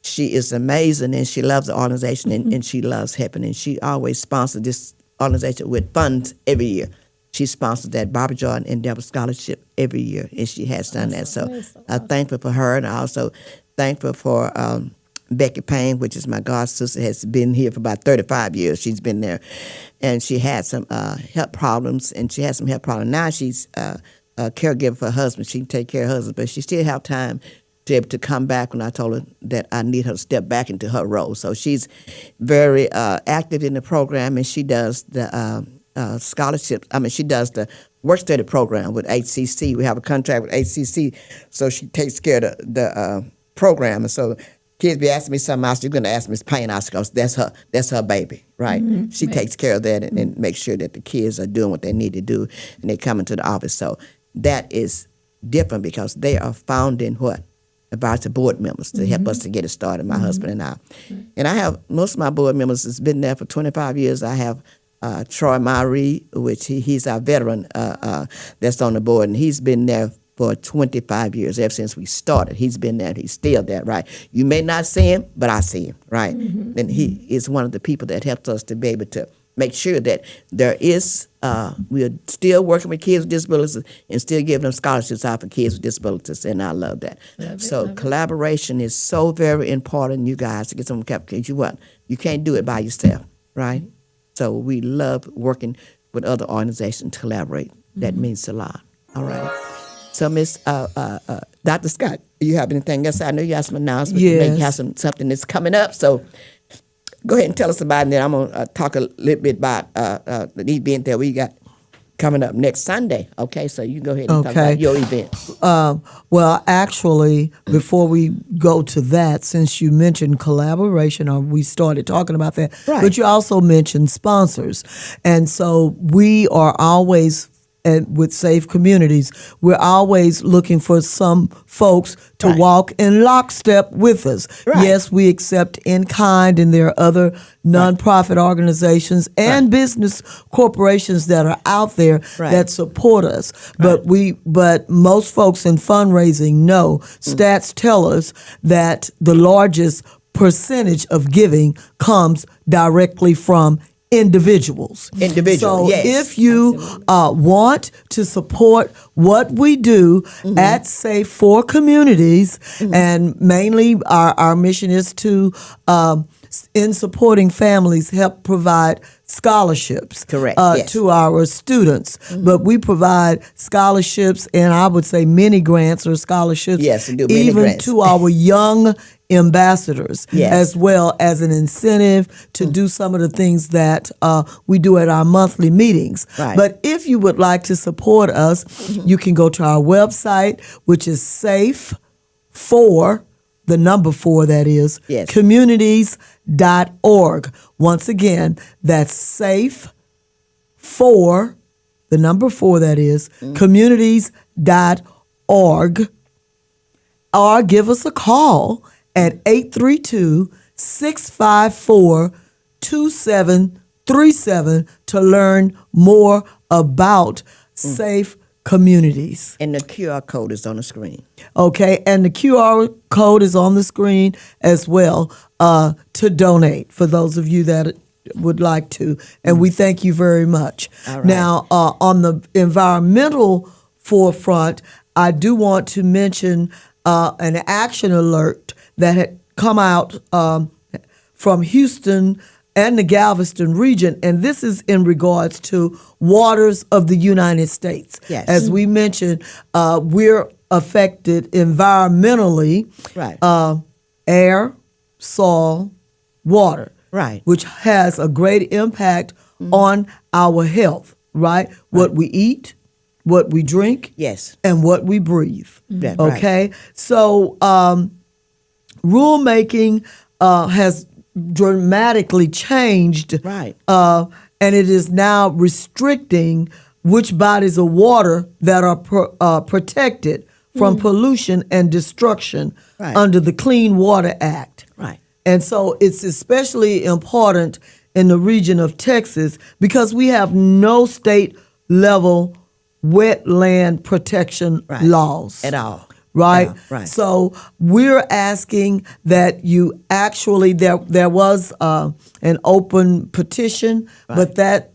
Speaker 1: She is amazing, and she loves the organization, and she loves helping, and she always sponsors this organization with funds every year. She sponsors that Barbara Jordan Endeavor Scholarship every year, and she has done that. So I'm thankful for her, and I also thankful for Becky Payne, which is my god sister, has been here for about 35 years. She's been there, and she had some health problems, and she has some health problems. Now she's a caregiver for her husband. She can take care of her husband, but she still have time to be able to come back when I told her that I need her to step back into her role. So she's very active in the program, and she does the scholarship. She does the work study program with HCC. We have a contract with HCC, so she takes care of the program. And so kids be asking me something else, you're going to ask Ms. Payne out because that's her baby, right? Mm-hmm. She takes care of that and makes sure that the kids are doing what they need to do, and they come into the office. So that is different because they are founding advisory board members to help us to get it started, my husband and I. And I have most of my board members that's been there for 25 years. I have Troy Murray, which he's our veteran that's on the board, and he's been there for 25 years, ever since we started. He's been there, he's still there, right? You may not see him, but I see him, right? And he is one of the people that helps us to be able to make sure that there is, we're still working with kids with disabilities and still giving them scholarships out for kids with disabilities, and I love that. Collaboration is so very important, you guys, to get some because you can't do it by yourself, right? So we love working with other organizations to collaborate. That means a lot. All right. So, Miss Dr. Scott, do you have anything else? I know you have some announcements.
Speaker 3: Yes.
Speaker 1: You may have something that's coming up. So go ahead and tell us about it, and then I'm going to talk a little bit about the event that we got coming up next Sunday. Okay, so you can go ahead and talk about your event.
Speaker 3: Well, actually, before we go to that, since you mentioned collaboration, or we started talking about that,
Speaker 1: Right.
Speaker 3: but you also mentioned sponsors. And so we are always, with Safe Communities, we're always looking for some folks to
Speaker 1: Right.
Speaker 3: walk in lockstep with us.
Speaker 1: Right.
Speaker 3: Yes, we accept in kind, and there are other nonprofit organizations and business corporations that are out there that support us. But most folks in fundraising know, stats tell us that the largest percentage of giving comes directly from individuals. So
Speaker 1: yes.
Speaker 3: if you want to support what we do at Safe for Communities, and mainly our mission is to, in supporting families, help provide scholarships
Speaker 1: Yes.
Speaker 3: to our students. But we provide scholarships, and I would say mini grants or scholarships,
Speaker 1: Yes, and do mini
Speaker 3: even
Speaker 1: grants.
Speaker 3: to our young ambassadors, as well as an incentive to do some of the things that we do at our monthly meetings.
Speaker 1: Right.
Speaker 3: But if you would like to support us, you can go to our website, which is Safe for, the number 4, that is, communities.org. Once again, that's Safe for, the number 4, that is, communities.org. Or give us a call at 832-654-2737 to learn more about Safe Communities.
Speaker 1: And the QR code is on the screen.
Speaker 3: Okay, and the QR code is on the screen as well to donate for those of you that would like to, and we thank you very much.
Speaker 1: All right.
Speaker 3: Now, on the environmental forefront, I do want to mention an action alert that had come out from Houston and the Galveston region, and this is in regards to waters of the United States.
Speaker 1: Yes.
Speaker 3: As we mentioned, we're affected environmentally,
Speaker 1: Right.
Speaker 3: air, soil, water,
Speaker 1: Right.
Speaker 3: which has a great impact on our health, right? What we eat, what we drink,
Speaker 1: Yes.
Speaker 3: and what we breathe.
Speaker 1: Yeah, right.
Speaker 3: Okay, so rulemaking has dramatically changed,
Speaker 1: Right.
Speaker 3: and it is now restricting which bodies of water that are protected from pollution and destruction
Speaker 1: Right.
Speaker 3: under the Clean Water Act.
Speaker 1: Right.
Speaker 3: And so it's especially important in the region of Texas because we have no state level wetland protection
Speaker 1: Right.
Speaker 3: laws
Speaker 1: At all.
Speaker 3: right?
Speaker 1: Yeah, right.
Speaker 3: So we're asking that you actually there was an open petition, but that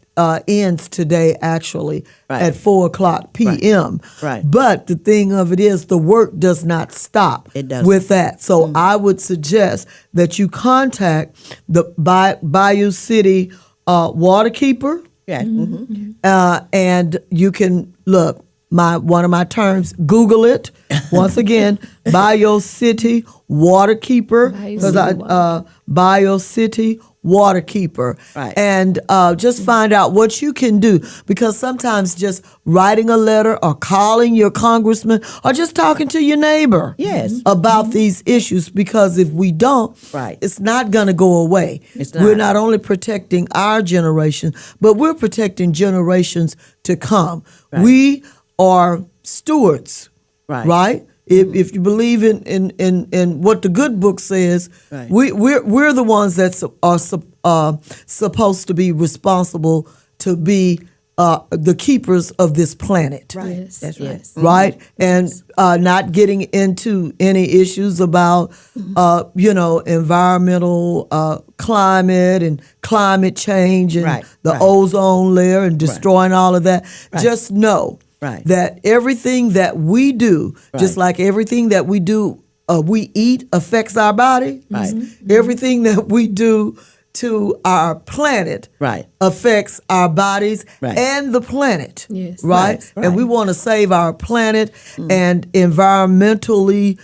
Speaker 3: ends today actually
Speaker 1: Right.
Speaker 3: at 4:00 p.m.
Speaker 1: Right.
Speaker 3: But the thing of it is, the work does not stop
Speaker 1: It doesn't.
Speaker 3: with that. So I would suggest that you contact the Bayou City waterkeeper.
Speaker 1: Yeah. Mm-hmm.
Speaker 3: And you can look one of my terms. Google it once again. Bayou City Waterkeeper,
Speaker 2: Bayou
Speaker 3: because
Speaker 2: City
Speaker 3: Bayou City Waterkeeper,
Speaker 1: Right.
Speaker 3: and just find out what you can do. Because sometimes just writing a letter or calling your congressman or just talking to your neighbor,
Speaker 1: Yes.
Speaker 3: about these issues. Because if we don't,
Speaker 1: Right.
Speaker 3: it's not going to go away.
Speaker 1: It's
Speaker 3: We're
Speaker 1: not.
Speaker 3: not only protecting our generation, but we're protecting generations to come.
Speaker 1: Right.
Speaker 3: We are stewards,
Speaker 1: Right.
Speaker 3: right? If you believe in what the good book says,
Speaker 1: Right.
Speaker 3: we're the ones that are supposed to be responsible to be the keepers of this planet.
Speaker 1: Right.
Speaker 2: Yes,
Speaker 1: That's right.
Speaker 2: yes.
Speaker 3: Right, and not getting into any issues about, environmental climate and climate change and
Speaker 1: Right,
Speaker 3: the
Speaker 1: right.
Speaker 3: ozone layer and destroying all of that.
Speaker 1: Right.
Speaker 3: Just know
Speaker 1: Right.
Speaker 3: that everything that we do, just
Speaker 1: Right.
Speaker 3: like everything that we do, we eat affects our body.
Speaker 1: Right.
Speaker 3: Everything that we do to our planet
Speaker 1: Right.
Speaker 3: affects our bodies
Speaker 1: Right.
Speaker 3: and the planet.
Speaker 2: Yes.
Speaker 3: Right?
Speaker 1: Right.
Speaker 3: And we want to save our planet and environmentally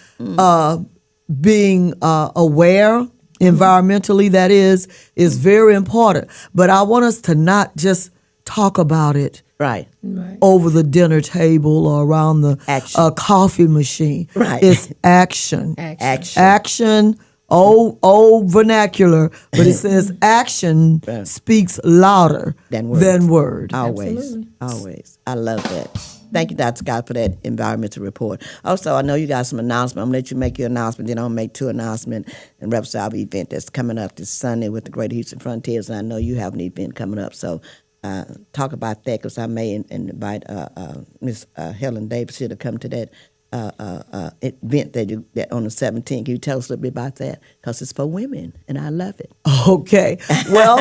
Speaker 3: being aware, environmentally, that is very important. But I want us to not just talk about it
Speaker 1: Right.
Speaker 2: Right.
Speaker 3: over the dinner table or around the
Speaker 1: Action.
Speaker 3: coffee machine.
Speaker 1: Right.
Speaker 3: It's action.
Speaker 2: Action.
Speaker 3: Action, old vernacular, but it says action
Speaker 1: Right.
Speaker 3: speaks louder
Speaker 1: Than words.
Speaker 3: than word.
Speaker 1: Always.
Speaker 2: Absolutely.
Speaker 1: Always. I love that. Thank you, Dr. Scott, for that environmental report. Also, I know you got some announcement. I'm going to let you make your announcement, then I'll make two announcements in reference to our event that's coming up this Sunday with the Greater Houston Frontiers, and I know you have an event coming up. So talk about that, because I may invite Miss Helen Davis here to come to that event that on the 17th. Can you tell us a little bit about that? Because it's for women, and I love it.
Speaker 3: Okay. Well,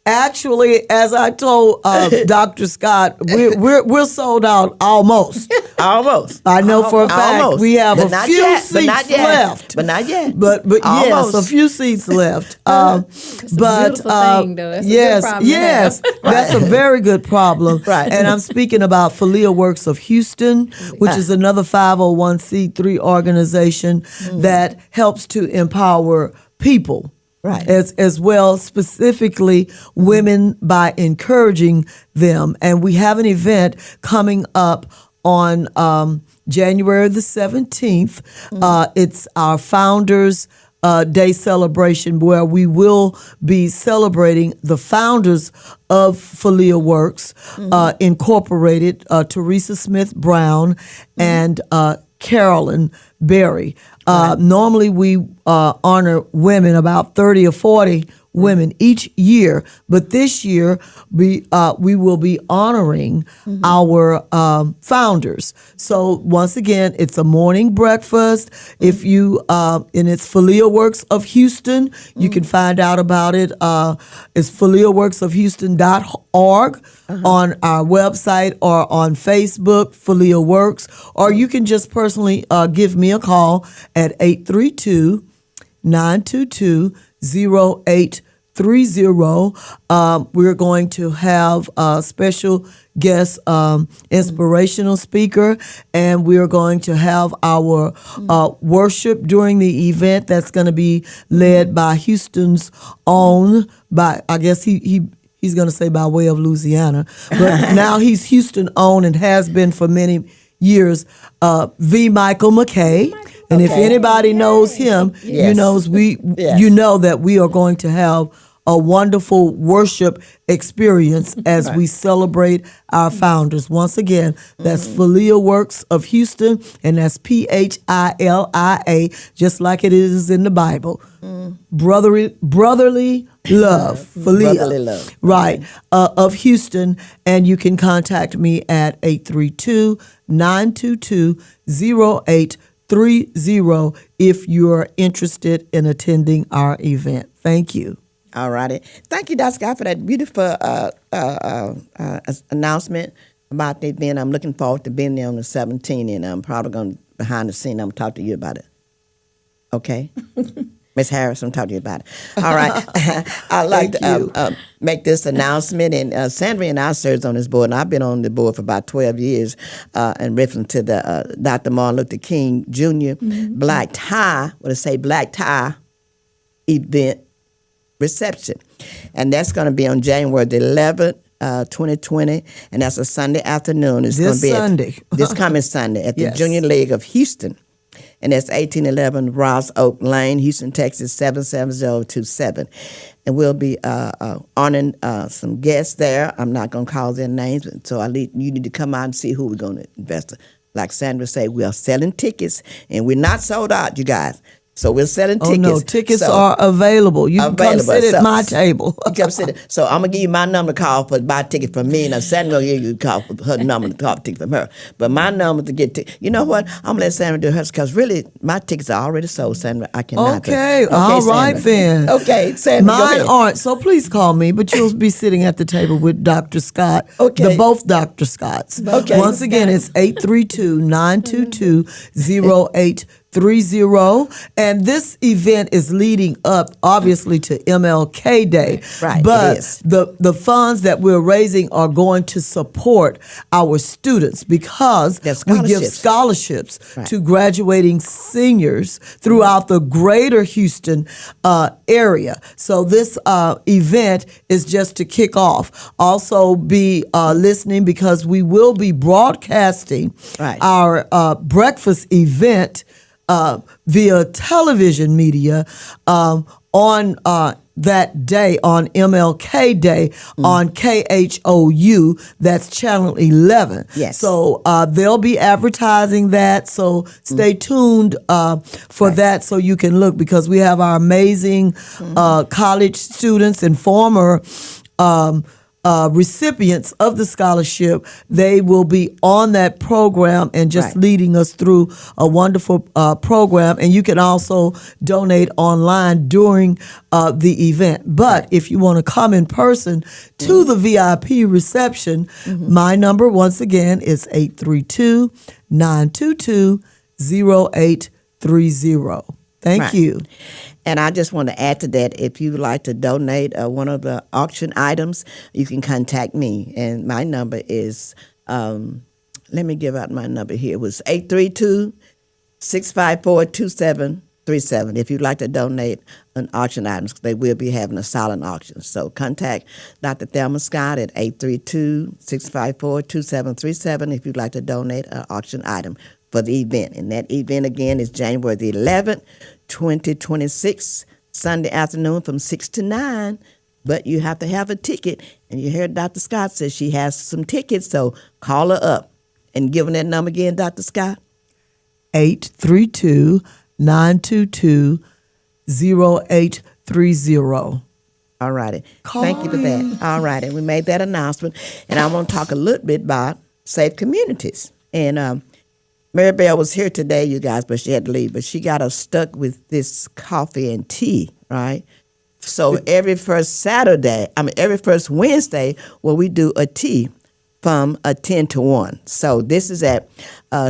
Speaker 3: actually, as I told Dr. Scott, we're sold out almost.
Speaker 1: Almost.
Speaker 3: I know for a fact
Speaker 1: Almost.
Speaker 3: we have
Speaker 1: But
Speaker 3: a
Speaker 1: not
Speaker 3: few
Speaker 1: yet.
Speaker 3: seats
Speaker 1: But not yet.
Speaker 3: left.
Speaker 1: But not yet.
Speaker 3: But yes,
Speaker 1: Almost.
Speaker 3: a few seats left.
Speaker 2: It's a beautiful thing, though. That's a good
Speaker 3: yes,
Speaker 2: problem to
Speaker 3: yes,
Speaker 2: have.
Speaker 3: that's a very good problem.
Speaker 1: Right.
Speaker 3: And I'm speaking about Philia Works of Houston, which is another 501c3 organization that helps to empower people.
Speaker 1: Right.
Speaker 3: As well, specifically women, by encouraging them. And we have an event coming up on January the 17th. It's our Founders Day celebration, where we will be celebrating the founders of Philia Works, Incorporated, Teresa Smith Brown and Carolyn Berry. Normally we honor women, about 30 or 40 women each year. But this year, we will be honoring our founders. So once again, it's a morning breakfast. If you and it's Philia Works of Houston, you can find out about it. It's philiaworksofhouston.org on our website or on Facebook, Philia Works, or you can just personally give me a call at 832-922-0830. We're going to have a special guest inspirational speaker, and we're going to have our worship during the event that's going to be led by Houston's own, by, I guess he's going to say by way of Louisiana, but now he's Houston owned and has been for many years, V. Michael McKay. And if anybody knows him, you know that we are going to have a wonderful worship experience as we celebrate our founders. Once again, that's Philia Works of Houston, and that's PHILIA, just like it is in the Bible. Brotherly love, Philia.
Speaker 1: Brotherly love.
Speaker 3: Right, of Houston. And you can contact me at 832-922-0830 if you're interested in attending our event. Thank you.
Speaker 1: All righty. Thank you, Dr. Scott, for that beautiful announcement about the event. I'm looking forward to being there on the 17th, and I'm probably going to, behind the scene, I'm going to talk to you about it. Okay? Ms. Harris, I'm talking to you about it. All right. I'd like to make this announcement. And Sandra and I served on this board, and I've been on the board for about 12 years, and referring to the Dr. Martin Luther King Jr. Black Tie, Black Tie event reception. And that's going to be on January the 11th, 2020, and that's a Sunday afternoon. It's going to be this coming Sunday at the Junior League of Houston. And that's 1811 Ross Oak Lane, Houston, Texas, 77027. And we'll be honoring some guests there. I'm not going to call their names, so you need to come out and see who we're going to invest in. Like Sandra said, we are selling tickets, and we're not sold out, you guys. So we're selling tickets.
Speaker 3: Oh, no, tickets are available. You can come sit at my table.
Speaker 1: You come sit. So I'm going to give you my number to call for buy a ticket from me, and Sandra will give you a call for her number to call a ticket from her. But my number to get tickets. You know what? I'm going to let Sandra do hers, because really, my tickets are already sold, Sandra. I cannot.
Speaker 3: Okay, all right, then.
Speaker 1: Okay, Sandra,
Speaker 3: mine aren't, so please call me, but you'll be sitting at the table with Dr. Scott.
Speaker 1: Okay.
Speaker 3: Both Dr. Scotts.
Speaker 1: Okay.
Speaker 3: Once again, it's 832-922-0830. And this event is leading up, obviously, to MLK Day.
Speaker 1: Right,
Speaker 3: but
Speaker 1: it is.
Speaker 3: the funds that we're raising are going to support our students, because we give scholarships to graduating seniors throughout the greater Houston area. So this event is just to kick off. Also be listening, because we will be broadcasting our breakfast event via television media on that day, on MLK Day, on KHOU, that's Channel 11.
Speaker 1: Yes.
Speaker 3: So they'll be advertising that, so stay tuned for that, so you can look, because we have our amazing college students and former recipients of the scholarship. They will be on that program and just leading us through a wonderful program. And you can also donate online during the event. But if you want to come in person to the VIP reception, my number, once again, is 832-922-0830. Thank you.
Speaker 1: And I just want to add to that, if you would like to donate one of the auction items, you can contact me. And my number is, let me give out my number here. It was 832-654-2737. If you'd like to donate an auction items, they will be having a silent auction. So contact Dr. Thelma Scott at 832-654-2737 if you'd like to donate an auction item for the event. And that event, again, is January the 11th, 2026, Sunday afternoon from 6 to 9. But you have to have a ticket. And you heard Dr. Scott says she has some tickets, so call her up. And give her that number again, Dr. Scott.
Speaker 3: 832-922-0830.
Speaker 1: All righty. Thank you for that. All righty. We made that announcement. And I want to talk a little bit about safe communities. And Mary Bell was here today, you guys, but she had to leave. But she got us stuck with this coffee and tea, right? So every first Wednesday, we do a tea from 10 to 1. So this is at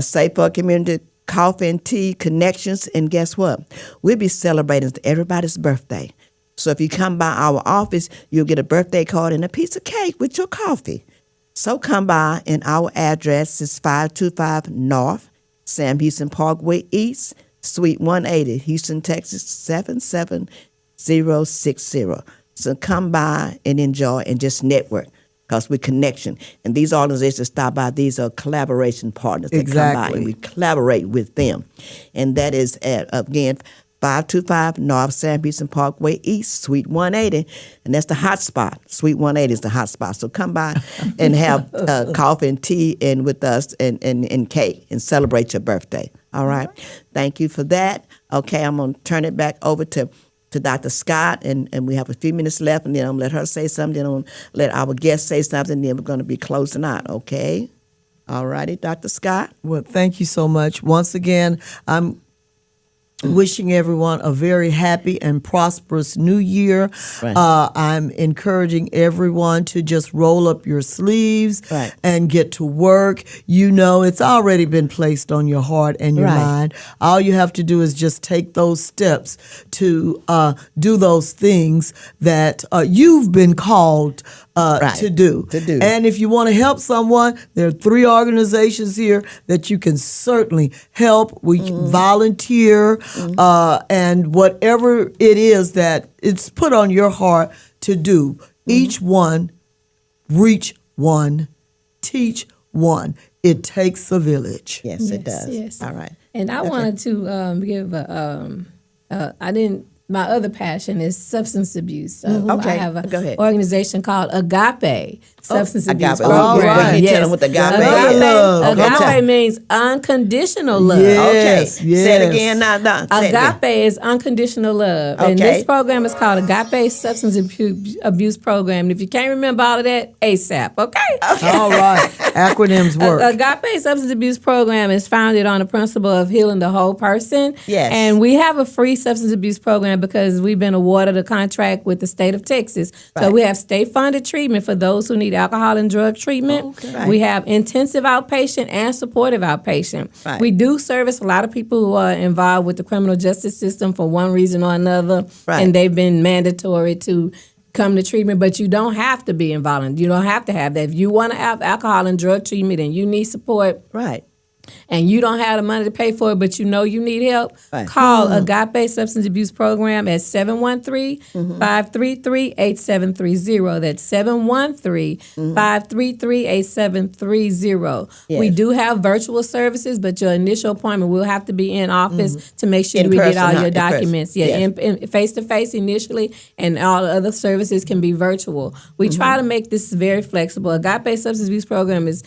Speaker 1: Safe Community Coffee and Tea Connections. And guess what? We'll be celebrating everybody's birthday. So if you come by our office, you'll get a birthday card and a piece of cake with your coffee. So come by, and our address is 525 North Sam Houston Parkway East, Suite 180, Houston, Texas 77060. So come by and enjoy and just network, because we're connection. And these organizations stop by, these are collaboration partners that come by, and we collaborate with them. And that is at, again, 525 North Sam Houston Parkway East, Suite 180. And that's the hot spot. Suite 180 is the hot spot. So come by and have coffee and tea and with us and cake and celebrate your birthday. All right. Thank you for that. Okay, I'm going to turn it back over to Dr. Scott, and we have a few minutes left, and then I'm going to let her say something, then I'm going to let our guest say something, and then we're going to be closing out, okay? All righty, Dr. Scott.
Speaker 3: Well, thank you so much. Once again, I'm wishing everyone a very happy and prosperous new year.
Speaker 1: Right.
Speaker 3: I'm encouraging everyone to just roll up your sleeves
Speaker 1: Right.
Speaker 3: and get to work. You know, it's already been placed on your heart and your
Speaker 1: Right.
Speaker 3: mind. All you have to do is just take those steps to do those things that you've been called
Speaker 1: Right.
Speaker 3: to do. And if you want to help someone, there are 3 organizations here that you can certainly help. We can volunteer, and whatever it is that it's put on your heart to do, each one, reach one, teach one. It takes a village.
Speaker 1: Yes, it does.
Speaker 2: Yes.
Speaker 1: All right.
Speaker 2: And I wanted to give my other passion is substance abuse. So
Speaker 1: Okay,
Speaker 2: I have
Speaker 1: go
Speaker 2: an
Speaker 1: ahead.
Speaker 2: organization called Agape Substance Abuse
Speaker 1: Agape.
Speaker 2: Program.
Speaker 3: All right.
Speaker 1: Can you tell them what Agape is?
Speaker 3: Love.
Speaker 2: Agape means unconditional love.
Speaker 3: Yes,
Speaker 1: Okay. Say it
Speaker 3: yes.
Speaker 1: again now. Say it again.
Speaker 2: Agape is unconditional love. And
Speaker 1: Okay.
Speaker 2: this program is called Agape Substance Abuse Program. And if you can't remember all of that, ASAP, okay?
Speaker 3: All right. Acronyms work.
Speaker 2: Agape Substance Abuse Program is founded on the principle of healing the whole person.
Speaker 1: Yes.
Speaker 2: And we have a free substance abuse program because we've been awarded a contract with the state of Texas. So
Speaker 1: Right.
Speaker 2: we have state-funded treatment for those who need alcohol and drug treatment.
Speaker 1: Right.
Speaker 2: We have intensive outpatient and supportive outpatient.
Speaker 1: Right.
Speaker 2: We do service a lot of people who are involved with the criminal justice system for one reason or another.
Speaker 1: Right.
Speaker 2: And they've been mandatory to come to treatment, but you don't have to be involved. You don't have to have that. If you want to have alcohol and drug treatment and you need support,
Speaker 1: Right.
Speaker 2: and you don't have the money to pay for it, but you know you need help,
Speaker 1: Right.
Speaker 2: call Agape Substance Abuse Program at 713-533-8730. That's 713-533-8730.
Speaker 1: Yes.
Speaker 2: We do have virtual services, but your initial appointment will have to be in office to make sure
Speaker 1: In
Speaker 2: we get
Speaker 1: person,
Speaker 2: all
Speaker 1: huh?
Speaker 2: your
Speaker 1: In person.
Speaker 2: documents. Yeah,
Speaker 1: Yes.
Speaker 2: in face-to-face initially, and all the other services can be virtual. We try to make this very flexible. Agape Substance Abuse Program is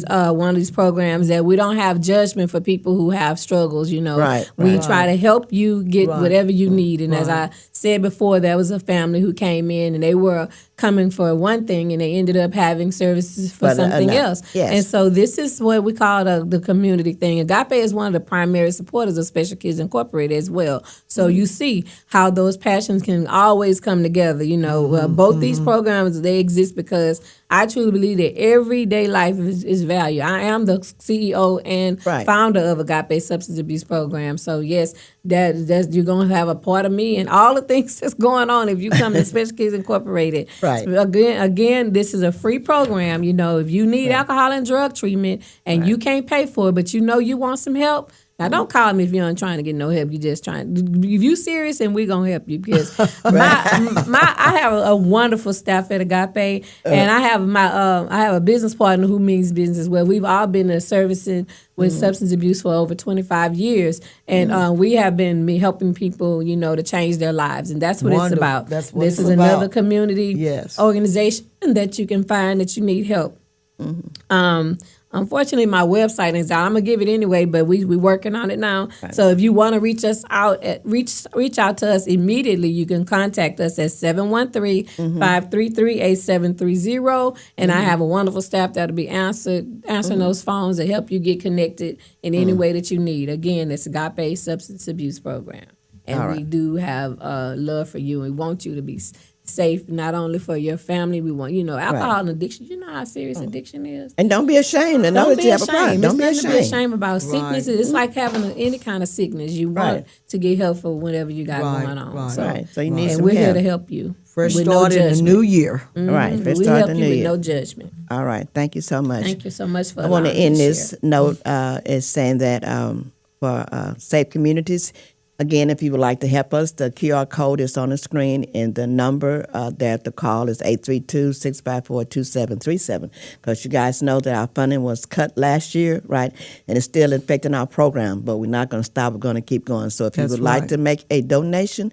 Speaker 2: one of these programs that we don't have judgment for people who have struggles, you know.
Speaker 1: Right,
Speaker 2: We
Speaker 1: right.
Speaker 2: try to help you get
Speaker 3: Right.
Speaker 2: whatever you need. And as I said before, there was a family who came in and they were coming for one thing and they ended up having services for
Speaker 1: For
Speaker 2: something
Speaker 1: another.
Speaker 2: else.
Speaker 1: Yes.
Speaker 2: And so this is what we call the community thing. Agape is one of the primary supporters of Special Kids Incorporated as well. So you see how those passions can always come together. You know, both these programs, they exist because I truly believe that everyday life is value. I am the CEO and
Speaker 1: Right.
Speaker 2: founder of Agape Substance Abuse Program. So yes, that's you're gonna have a part of me and all the things that's going on if you come to Special Kids Incorporated.
Speaker 1: Right.
Speaker 2: So again, this is a free program. You know, if you need alcohol and drug treatment and you can't pay for it, but you know you want some help. Now, don't call me if you aren't trying to get no help. You just trying. If you serious, and we gonna help you because I have a wonderful staff at Agape, and I have a business partner who means business as well. We've all been servicing with substance abuse for over 25 years, and we have been helping people, you know, to change their lives, and that's what it's
Speaker 3: Wonderful.
Speaker 2: about.
Speaker 3: That's what
Speaker 2: this
Speaker 3: it's
Speaker 2: is another
Speaker 3: about.
Speaker 2: community
Speaker 3: Yes.
Speaker 2: organization that you can find that you need help. Unfortunately, my website is out. I'm gonna give it anyway, but we working on it now. Right. So if you want to reach us out, reach out to us immediately. You can contact us at 713-533-8730, and I have a wonderful staff that'll be answering those phones to help you get connected in any way that you need. Again, it's Agape Substance Abuse Program, and we do have love for you. We want you to be safe, not only for your family. We want, alcohol and addiction. You know how serious addiction is.
Speaker 1: And don't be ashamed. And know that you have a problem. Don't be ashamed.
Speaker 2: Be ashamed about sickness. It's like having any kind of sickness. You want to get help for whatever you got going on.
Speaker 1: So you need some help.
Speaker 2: And we're here to help you.
Speaker 3: Fresh start in the new year.
Speaker 1: Right. Fresh
Speaker 2: we
Speaker 1: start
Speaker 2: help
Speaker 1: in the
Speaker 2: you
Speaker 1: new
Speaker 2: with
Speaker 1: year.
Speaker 2: no judgment.
Speaker 1: All right. Thank you so much.
Speaker 2: Thank you so much for
Speaker 1: I want to end this note is saying that for safe communities, again, if you would like to help us, the QR code is on the screen, and the number that to call is 832-654-2737. Because you guys know that our funding was cut last year, right? And it's still affecting our program, but we're not going to stop. We're going to keep going. So if you would like to make a donation,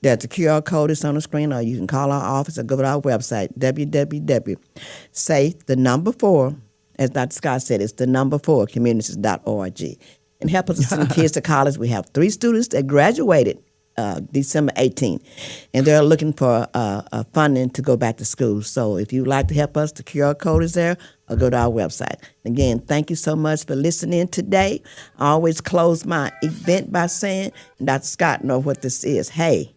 Speaker 1: that the QR code is on the screen, or you can call our office or go to our website, www.say4, as Dr. Scott said, it's the 4 communities.org. And help us to send kids to college. We have 3 students that graduated December 18th, and they're looking for funding to go back to school. So if you'd like to help us, the QR code is there, or go to our website. Again, thank you so much for listening today. I always close my event by saying, Dr. Scott know what this is. Hey,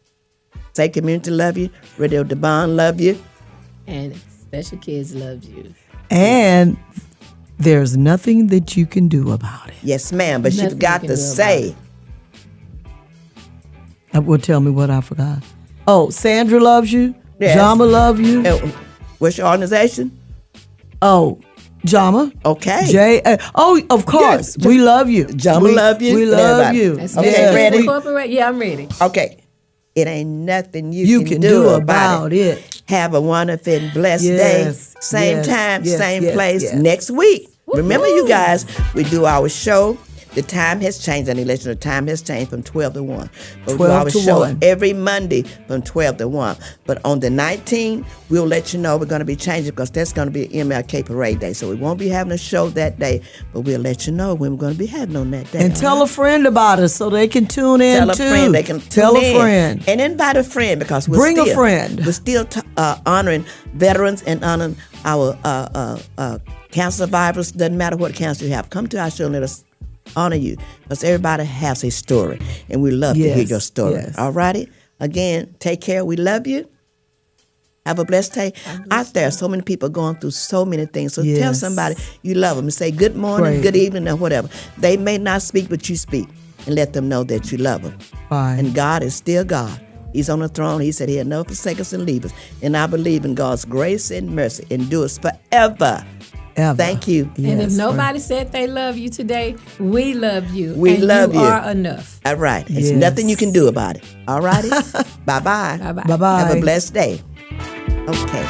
Speaker 1: say community love you, Radiodabang love you,
Speaker 2: and Special Kids loves you.
Speaker 3: And there's nothing that you can do about it.
Speaker 1: Yes, ma'am, but you've got to say.
Speaker 3: Well, tell me what I forgot. Oh, Sandra loves you.
Speaker 1: Yes.
Speaker 3: Jama love you.
Speaker 1: What's your organization?
Speaker 3: Oh, Jama.
Speaker 1: Okay.
Speaker 3: Of course.
Speaker 1: Yes.
Speaker 3: We love you.
Speaker 1: Jama love you.
Speaker 3: We love you.
Speaker 1: Okay, ready?
Speaker 2: Yeah, I'm ready.
Speaker 1: Okay. It ain't nothing you can do about it. Have a wonderful and blessed day. Same time, same place next week. Remember, you guys, we do our show. The time has changed. On the election, the time has changed from 12 to 1. But we do our show every Monday from 12 to 1. But on the 19th, we'll let you know we're going to be changing, because that's going to be MLK Parade Day. So we won't be having a show that day, but we'll let you know when we're going to be having on that day.
Speaker 3: And tell a friend about us so they can tune in too.
Speaker 1: Tell a friend. They can
Speaker 3: tell a friend.
Speaker 1: And invite a friend, because
Speaker 3: Bring a friend.
Speaker 1: We're still honoring veterans and honoring our cancer survivors. Doesn't matter what cancer you have. Come to our show and let us honor you, because everybody has a story, and we love to hear your story. Yes. All righty? Again, take care. We love you. Have a blessed day. Out there, so many people going through so many things. So tell somebody you love them and say good morning, good evening, or whatever. They may not speak, but you speak, and let them know that you love them.
Speaker 3: Right.
Speaker 1: And God is still God. He's on the throne. He said he'll never forsake us and leave us. And I believe in God's grace and mercy endures forever. Ever. Thank you.
Speaker 2: Yes, and if nobody said they love you today, we love you.
Speaker 1: We love you.
Speaker 2: You are enough.
Speaker 1: All right. There's nothing you can do about it. All righty? Bye-bye.
Speaker 2: Bye-bye.
Speaker 3: Bye-bye.
Speaker 1: Have a blessed day. Okay.